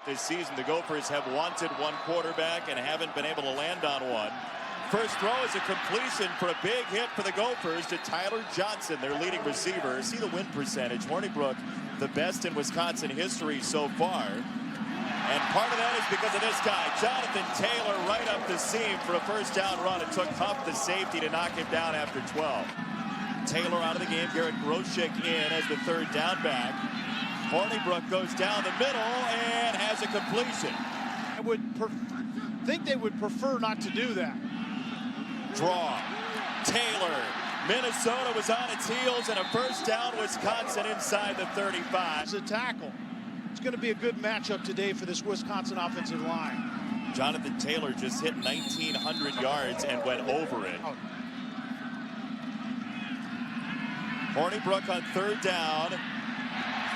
This season, the Gophers have wanted one quarterback and haven't been able to land on one. First throw is a completion for a big hit for the Gophers to Tyler Johnson, their leading receiver. See the win percentage. Hornibrook, the best in Wisconsin history so far. And part of that is because of this guy, Jonathan Taylor, right up the seam for a first down run. It took Huff, the safety, to knock him down after 12. Taylor out of the game. Garrett Groshek in as the third down back. Hornibrook goes down the middle and has a completion. I would think they would prefer not to do that. Draw. Taylor. Minnesota was on its heels, and a first down, Wisconsin inside the 35. It's a tackle. It's going to be a good matchup today for this Wisconsin offensive line. Jonathan Taylor just hit 1,900 yards and went over it. Hornibrook on third down.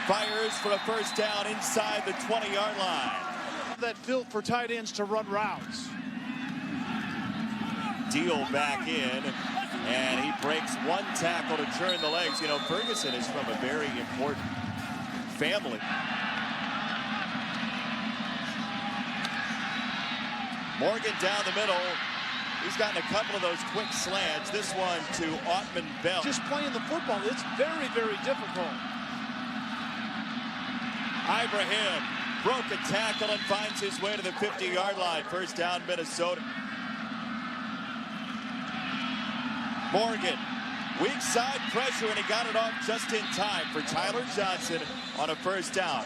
Fires for a first down inside the 20-yard line. That built for tight ends to run routes. Deal back in, and he breaks one tackle to turn the legs. You know, Ferguson is from a very important family. Morgan down the middle. He's gotten a couple of those quick slants. This one to Ottman Bell. Just playing the football, it's very, very difficult. Ibrahim broke a tackle and finds his way to the 50-yard line. First down, Minnesota. Morgan, weak side pressure, and he got it off just in time for Tyler Johnson on a first down.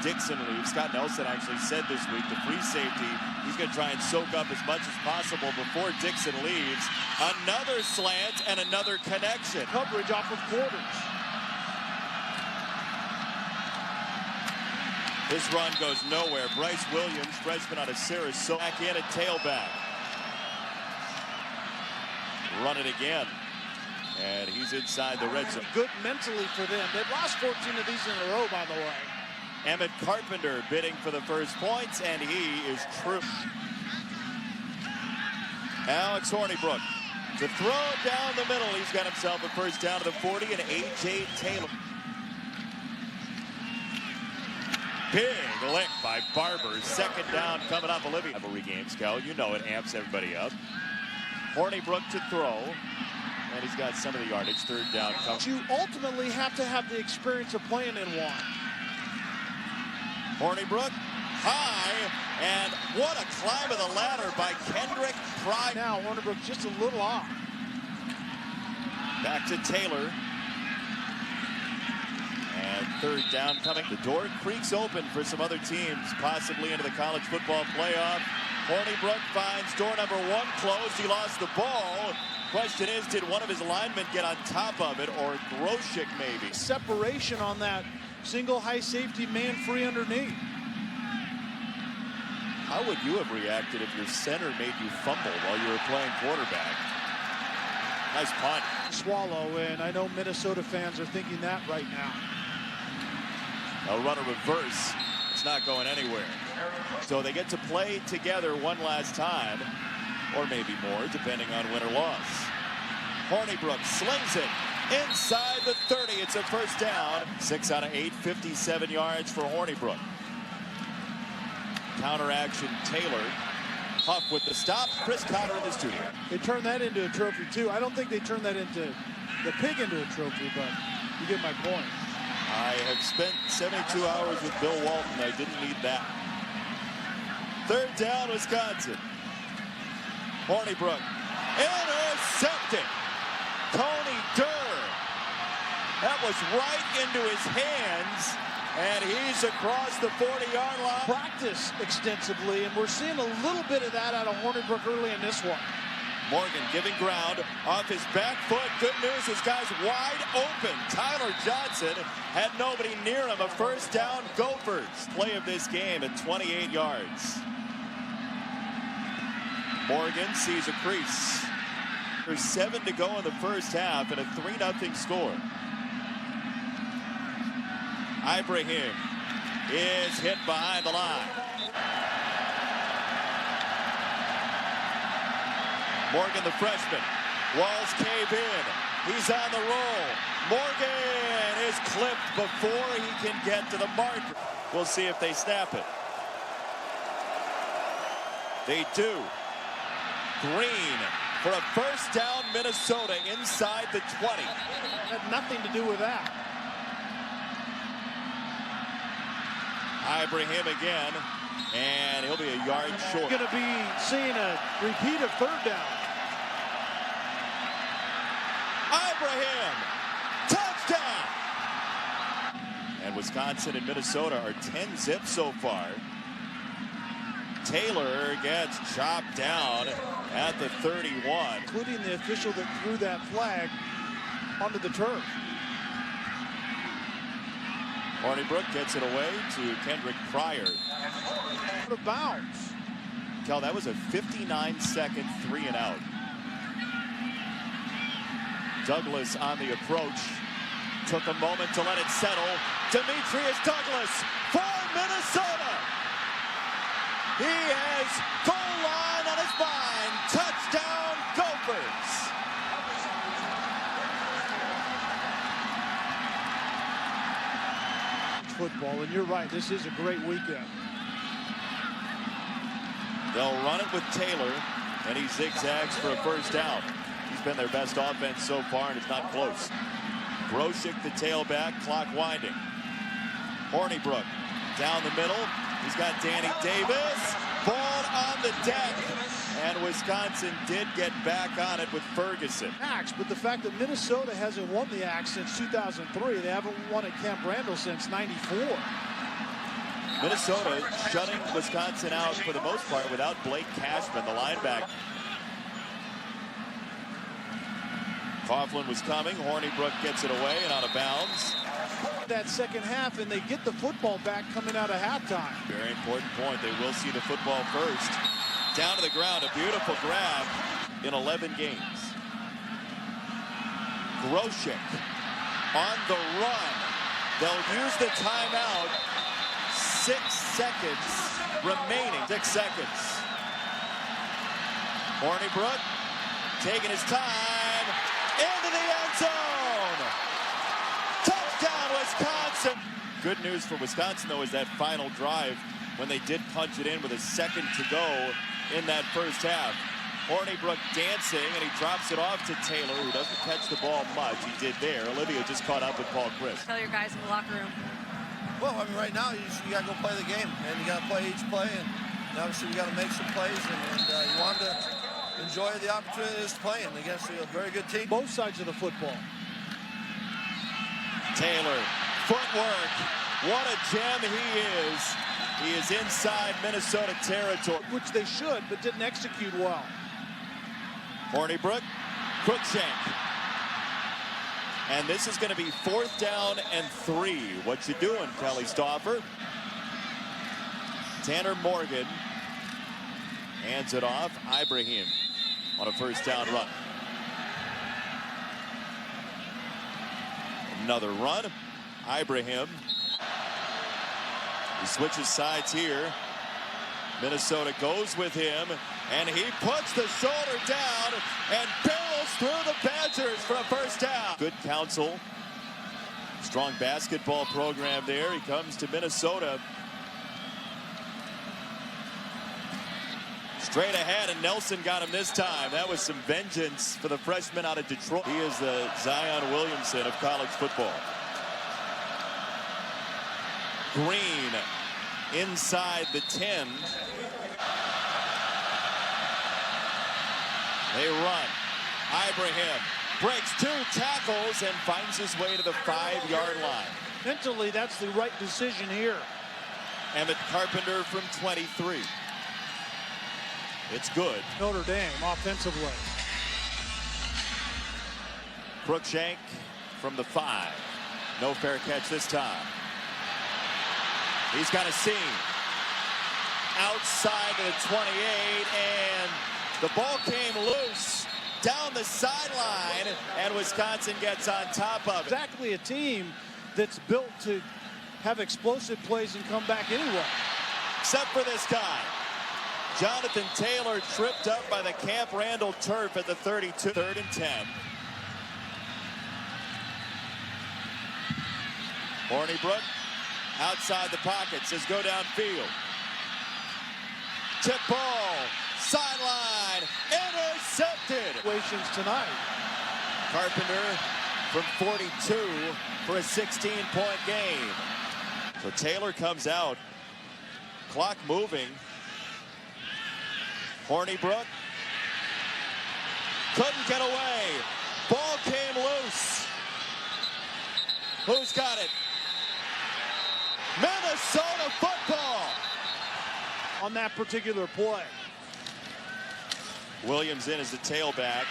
Dixon leaves. Scott Nelson actually said this week, the free safety, he's going to try and soak up as much as possible before Dixon leaves. Another slant and another connection. Coverage off of quarters. This run goes nowhere. Bryce Williams, freshman out of Sarasota, back in at tailback. Run it again. And he's inside the red zone. Good mentally for them. They've lost 14 of these in a row, by the way. Emmett Carpenter bidding for the first points, and he is true. Alex Hornibrook to throw down the middle. He's got himself a first down to the 40, and A.J. Taylor. Big lick by Barber. Second down coming up. Olivia. Rivalry games, Cal. You know it amps everybody up. Hornibrook to throw. And he's got some of the yardage. Third down coming. You ultimately have to have the experience of playing in one. Hornibrook high. And what a climb of the ladder by Kendrick Pride. Now Hornibrook just a little off. Back to Taylor. And third down coming. The door creaks open for some other teams, possibly into the college football playoff. Hornibrook finds door number one closed. He lost the ball. Question is, did one of his linemen get on top of it, or Groshek maybe? Separation on that single high safety man free underneath. How would you have reacted if your center made you fumble while you were playing quarterback? Nice punt. Swallow, and I know Minnesota fans are thinking that right now. A run a reverse. It's not going anywhere. So they get to play together one last time, or maybe more, depending on win or loss. Hornibrook slings it inside the 30. It's a first down. 6 out of 8, 57 yards for Hornibrook. Counter action, Taylor. Huff with the stop. Chris Cotter in the studio. They turned that into a trophy, too. I don't think they turned that into the pig into a trophy, but you get my point. I have spent 72 hours with Bill Walton. I didn't need that. Third down, Wisconsin. Hornibrook intercepted. Tony Durr. That was right into his hands, and he's across the 40-yard line. Practice extensively, and we're seeing a little bit of that out of Hornibrook early in this one. Morgan giving ground off his back foot. Good news, this guy's wide open. Tyler Johnson had nobody near him. A first down, Gophers. Play of this game at 28 yards. Morgan sees a crease. There's 7 to go in the first half and a 3-0 score. Ibrahim is hit behind the line. Morgan, the freshman. Walls cave in. He's on the roll. Morgan is clipped before he can get to the marker. We'll see if they snap it. They do. Green for a first down, Minnesota inside the 20. Had nothing to do with that. Ibrahim again, and he'll be a yard short. Going to be seeing a repeat of third down. Ibrahim, touchdown! And Wisconsin and Minnesota are 10-zip so far. Taylor gets chopped down at the 31. Including the official that threw that flag onto the turf. Hornibrook gets it away to Kendrick Pryor. Out of bounds. Kel, that was a 59-second 3-and-out. Douglas on the approach. Took a moment to let it settle. Demetrius Douglas for Minnesota. He has goal line on his mind. Touchdown, Gophers. Football, and you're right, this is a great weekend. They'll run it with Taylor, and he zigzags for a first down. He's been their best offense so far, and it's not close. Groshek, the tailback, clock winding. Hornibrook down the middle. He's got Danny Davis. Ball on the deck. And Wisconsin did get back on it with Ferguson. Axe, but the fact that Minnesota hasn't won the Axe since 2003, they haven't won at Camp Randall since '94. Minnesota shutting Wisconsin out for the most part without Blake Cashman, the linebacker. Coughlin was coming. Hornibrook gets it away and out of bounds. That second half, and they get the football back coming out of halftime. Very important point. They will see the football first. Down to the ground, a beautiful grab in 11 games. Groshek on the run. They'll use the timeout. 6 seconds remaining. 6 seconds. Hornibrook taking his time into the end zone. Touchdown, Wisconsin. Good news for Wisconsin, though, is that final drive when they did punch it in with a second to go in that first half. Hornibrook dancing, and he drops it off to Taylor, who doesn't catch the ball much. He did there. Olivia just caught up with Paul Chris. Tell your guys in the locker room. Well, I mean, right now, you got to go play the game, and you got to play each play, and obviously we got to make some plays, and you want to enjoy the opportunity of playing against a very good team. Both sides of the football. Taylor, footwork. What a gem he is. He is inside Minnesota territory. Which they should, but didn't execute well. Hornibrook, Cruikshank. And this is going to be 4th down and 3. What you doing, Kelly Stauffer? Tanner Morgan hands it off. Ibrahim on a first down run. Another run. Ibrahim. He switches sides here. Minnesota goes with him, and he puts the shoulder down and barrels through the Badgers for a first down. Good counsel. Strong basketball program there. He comes to Minnesota. Straight ahead, and Nelson got him this time. That was some vengeance for the freshman out of Detroit. He is the Zion Williamson of college football. Green inside the 10. They run. Ibrahim breaks 2 tackles and finds his way to the 5-yard line. Mentally, that's the right decision here. Emmett Carpenter from 23. It's good. Notre Dame offensively. Cruikshank from the 5. No fair catch this time. He's got a seam. Outside of the 28, and the ball came loose down the sideline, and Wisconsin gets on top of it. Exactly a team that's built to have explosive plays and come back anyway. Except for this guy. Jonathan Taylor tripped up by the Camp Randall turf at the 32. 3rd and 10. Hornibrook outside the pocket, says go downfield. tip ball, sideline, intercepted. Situations tonight. Carpenter from 42 for a 16-point game. So Taylor comes out, clock moving. Hornibrook couldn't get away. Ball came loose. Who's got it? Minnesota football. On that particular play. Williams in as the tailback.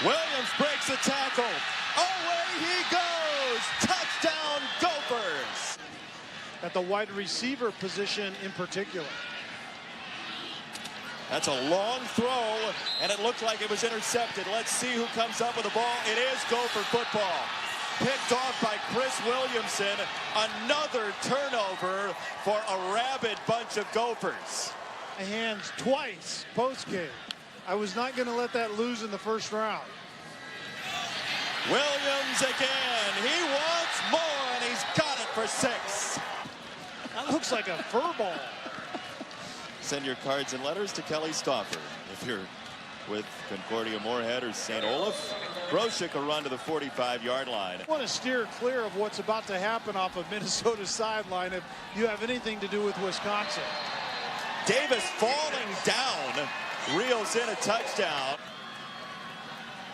Williams breaks the tackle. Away he goes. Touchdown Gophers. At the wide receiver position in particular. That's a long throw, and it looked like it was intercepted. Let's see who comes up with the ball. It is Gopher football. Picked off by Chris Williamson. Another turnover for a rabid bunch of Gophers. Hands twice post-game. I was not going to let that lose in the first round. Williams again. He wants more, and he's got it for 6. That looks like a fur ball. Send your cards and letters to Kelly Stauffer. If you're with Concordia Moorhead or St. Olaf, Broshik will run to the 45-yard line. I want to steer clear of what's about to happen off of Minnesota's sideline if you have anything to do with Wisconsin. Davis falling down, reels in a touchdown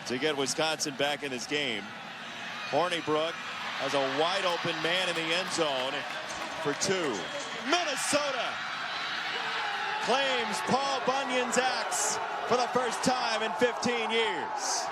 to get Wisconsin back in this game. Hornibrook has a wide open man in the end zone for 2. Minnesota claims Paul Bunyan's axe for the first time in 15 years.